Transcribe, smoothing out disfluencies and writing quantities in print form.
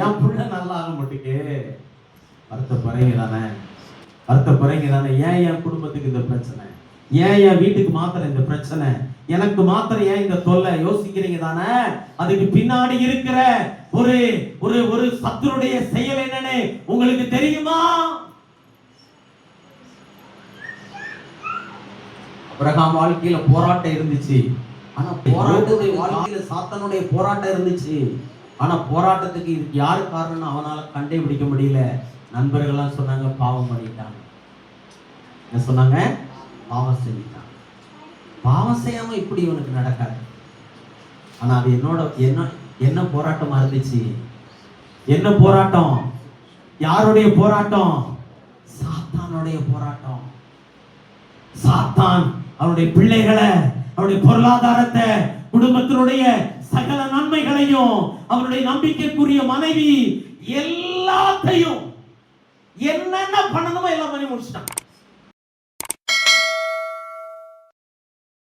என் புள்ள நல்லா ஆக மாட்டேக்கு. வருத்தப்படுறீங்க தானே? ஏன் என் குடும்பத்துக்கு இந்த பிரச்சனை? ஏன் என் வீட்டுக்கு மாத்திரம் இந்த பிரச்சனை? எனக்கு மாத்திரம் ஏன் இந்த தொல்லை? யோசிக்கிறீங்க தானே? அதுக்கு பின்னாடி இருக்கிற ஒரு ஒரு ஒரு சத்துருடைய செயல் என்னன்னு உங்களுக்கு தெரியுமா? ஆபிரகாம் வாழ்க்கையில போராட்டம் இருந்துச்சு. ஆனா போராட்டத்துக்கு வாழ்க்கையில சாத்தானுடைய போராட்டம் இருந்துச்சு. ஆனா போராட்டத்துக்கு இதுக்கு யாரு காரணம் அவனால கண்டுபிடிக்க முடியல. நண்பர்கள்லாம் சொன்னாங்க பாவம் பண்ணிட்டாங்க. என்ன சொன்னாங்க? பாவம் செஞ்சிட்டான். பாவம் செய்யாம இப்படி இவனுக்கு நடக்காது. ஆனா அது என்ன போராட்டமா இருந்துச்சு? என்ன போராட்டம்? யாருடைய போராட்டம்? சாத்தானுடைய போராட்டம். சாத்தான் அவனுடைய பிள்ளைகளை, அவனுடைய பொருளாதாரத்தை, குடும்பத்தினுடைய சகல நன்மைகளையும், அவனுடைய நம்பிக்கைக்குரிய மனைவி எல்லாத்தையும் என்னென்ன பண்ணணுமோ எல்லாம் பண்ணி முடிச்சிட்டான்.